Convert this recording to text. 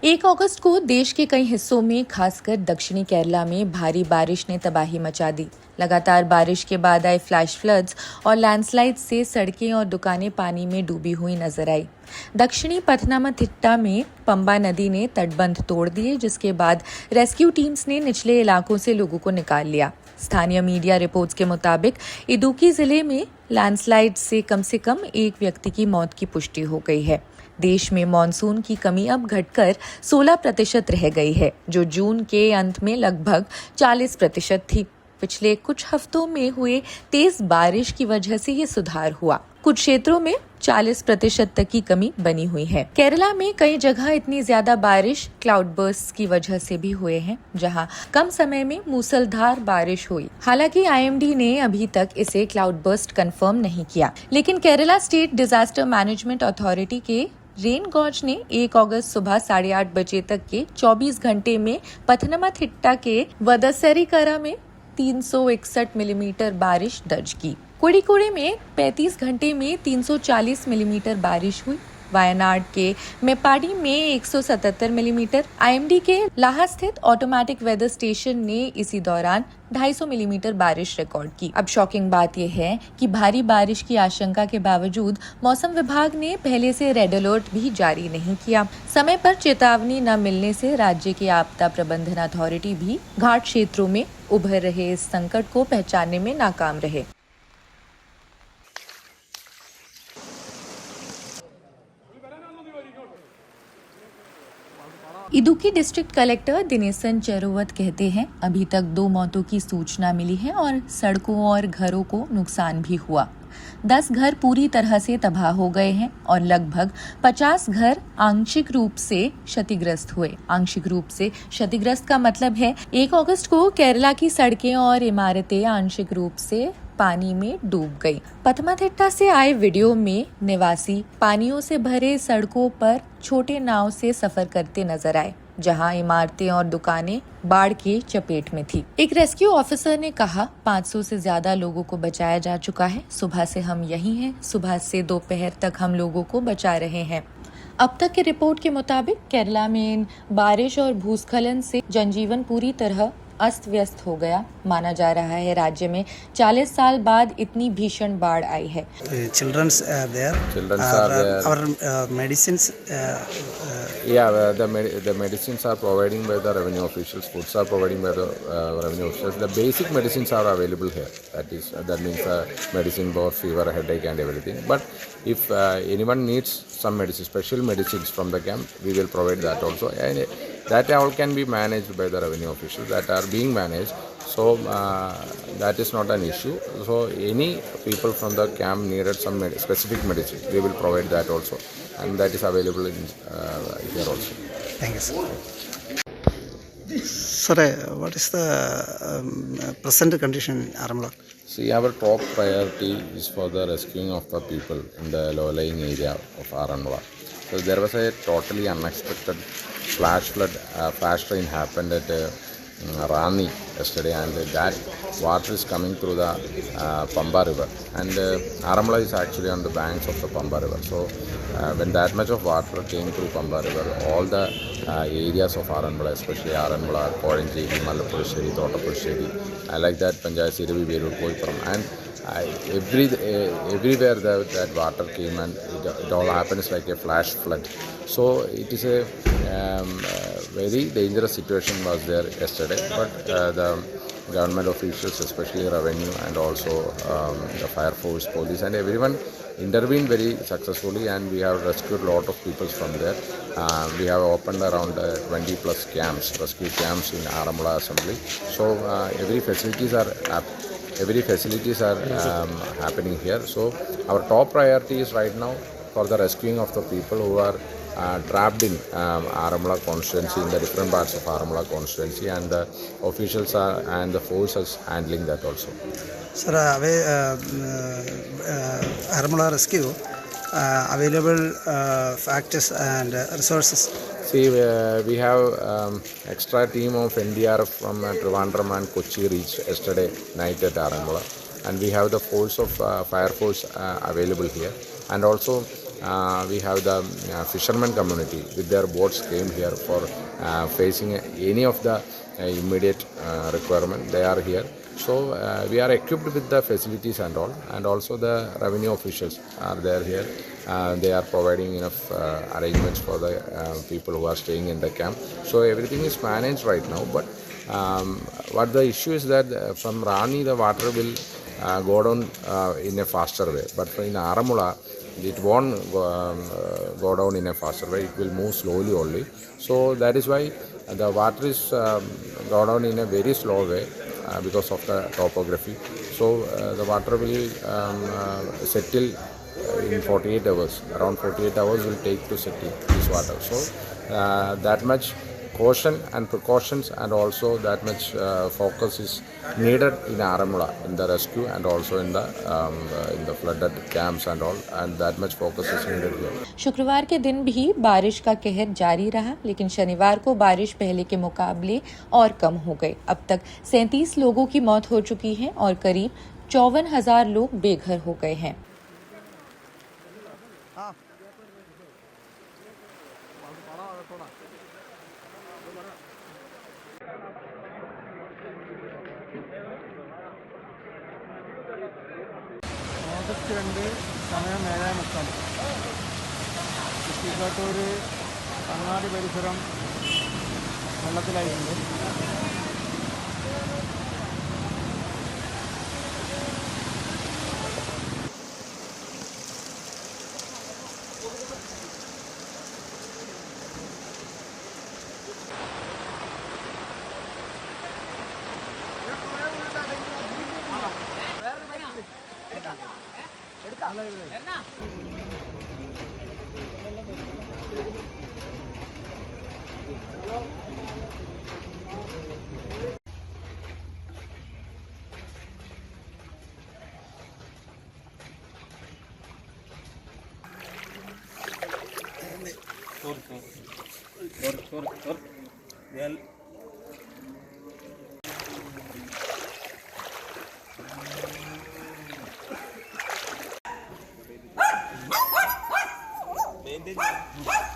1 अगस्त को देश के कई हिस्सों में खासकर दक्षिणी केरला में भारी बारिश ने तबाही मचा दी। लगातार बारिश के बाद आए फ्लैश फ्लड्स और लैंडस्लाइड से सड़कें और दुकानें पानी में डूबी हुई नजर आई। दक्षिणी पथनमथिट्टा में पंबा नदी ने तटबंध तोड़ दिए, जिसके बाद रेस्क्यू टीम्स ने निचले इलाकों से लोगों को निकाल लिया। स्थानीय मीडिया रिपोर्ट्स के मुताबिक इडुक्की जिले में लैंडस्लाइड से कम 1 व्यक्ति की मौत की पुष्टि हो गई है। देश में मॉनसून की कमी अब घटकर 16% रह गई है, जो जून के अंत में लगभग 40% थी। पिछले कुछ हफ्तों में हुए तेज बारिश की वजह से ये सुधार हुआ। कुछ क्षेत्रों में 40% तक की कमी बनी हुई है। केरला में कई जगह इतनी ज्यादा बारिश क्लाउड बर्स्ट की वजह से भी हुए हैं, जहां कम समय में मूसलाधार बारिश हुई। हालांकि आईएमडी ने अभी तक इसे क्लाउड बर्स्ट कंफर्म नहीं किया, लेकिन Kerala state disaster management authority के रेन गॉज ने 1 अगस्त सुबह 8:30 बजे तक के 24 घंटे में पथनमथिट्टा के वदसरिकरा में 361 मिलीमीटर बारिश दर्ज की। कोड़िकोडे में 35 घंटे में 340 मिलीमीटर बारिश हुई। वायनाड के मेपाडी में 177 मिलीमीटर। आईएमडी के लाहा स्थित ऑटोमेटिक वेदर स्टेशन ने इसी दौरान 250 मिलीमीटर बारिश रिकॉर्ड की। अब शॉकिंग बात यह है कि भारी बारिश की आशंका के बावजूद मौसम विभाग ने पहले से रेड अलर्ट भी जारी नहीं किया। समय पर चेतावनी न मिलने से राज्य की आपदा प्रबंधन अथॉरिटी भी घाट क्षेत्रों में उभर रहे इस संकट को पहचानने में नाकाम रहे। इडुक्की डिस्ट्रिक्ट कलेक्टर दिनेशन चेरुवत कहते हैं, अभी तक 2 मौतों की सूचना मिली है और सड़कों और घरों को नुकसान भी हुआ। 10 घर पूरी तरह से तबाह हो गए हैं और लगभग 50 घर आंशिक रूप से क्षतिग्रस्त हुए। आंशिक रूप से क्षतिग्रस्त का मतलब है 1 अगस्त को केरला की सड़कें और इमारतें आंशिक रूप से पानी में डूब गई। पथनमथिट्टा से आए वीडियो में निवासी पानियों से भरे सड़कों पर छोटे नाव से सफर करते नजर आए, जहां इमारतें और दुकानें बाढ़ की चपेट में थी। एक रेस्क्यू ऑफिसर ने कहा, 500 से ज्यादा लोगों को बचाया जा चुका है। सुबह से हम यहीं हैं। सुबह से दोपहर तक हम लोगों को बचा रहे हैं। अब तक की रिपोर्ट के मुताबिक केरला में बारिश और भूस्खलन से जनजीवन पूरी तरह अस्त व्यस्त हो गया। माना जा रहा है राज्य में 40 साल बाद इतनी भीषण बाढ़ आई है। Children's are there. Our medicines. The medicines are providing by the revenue officials. Foods are providing by the revenue officials. The basic medicines are available here. That means medicine for fever, headache, and everything. But if anyone needs some medicine, special medicines from the camp, we will provide that also. And that all can be managed by the revenue officials. That are being managed. So that is not an issue. So any people from the camp needed some specific medicine, we will provide that also, and that is available in here also. Thank you, sir. Sir, what is the present condition in Aramula? See, our top priority is for the rescuing of the people in the low-lying area of Aranmula. So there was a totally unexpected flash rain happened at Rani yesterday, and that water is coming through the Pamba river, and Aramula is actually on the banks of the Pamba river. So when that much of water came through Pamba river, all the areas of Aranmula, especially Aranmula, Koranjeri, Malapursheri, Thottapursheri, I like that Panjayat Sirivi, Verur, Koipuram, and everywhere that water came, and it all happens like a flash flood. So it is a very dangerous situation was there yesterday, but the government officials, especially revenue and also the fire force, police, and everyone intervened very successfully, and we have rescued a lot of people from there. We have opened around 20 plus camps, rescue camps in Aramula Assembly. So every facilities are happening here. So our top priority is right now for the rescuing of the people who are trapped in Aramula constituency, in the different parts of Aramula constituency, and the officials and the forces handling that also. Sir, Aramula rescue available factors and resources. See, we have extra team of NDRF from Trivandrum and Kochi reached yesterday night at Aramula, and we have the force of fire force available here, and also we have the fishermen community with their boats came here for facing any of the immediate requirement. They are here. So we are equipped with the facilities and all, and also the revenue officials are there here. They are providing enough arrangements for the people who are staying in the camp. So everything is managed right now. But what the issue is that from Rani the water will go down in a faster way. But in Aramula it won't go down in a faster way. It will move slowly only. So that is why the water is go down in a very slow way because of the topography. So the water will settle in 48 hours. Around 48 hours will take to settle this water. So that much caution and precautions and also that much focus is needed in Aramula in the rescue and also in the flooded camps and all, and that much focus is needed here. शुक्रवार के दिन भी बारिश का कहर जारी रहा, लेकिन शनिवार को बारिश पहले के मुकाबले और कम हो गई। अब तक 37 लोगों की मौत हो चुकी है और करीब 54,000 लोग बेघर हो गए हैं। ഓഗസ്റ്റ് 2 സമയം 7:30 കുറ്റിക്കാട്ടൂർ അങ്ങാടി പരിസരം വെള്ളത്തിലായിട്ടുണ്ട്. Maintain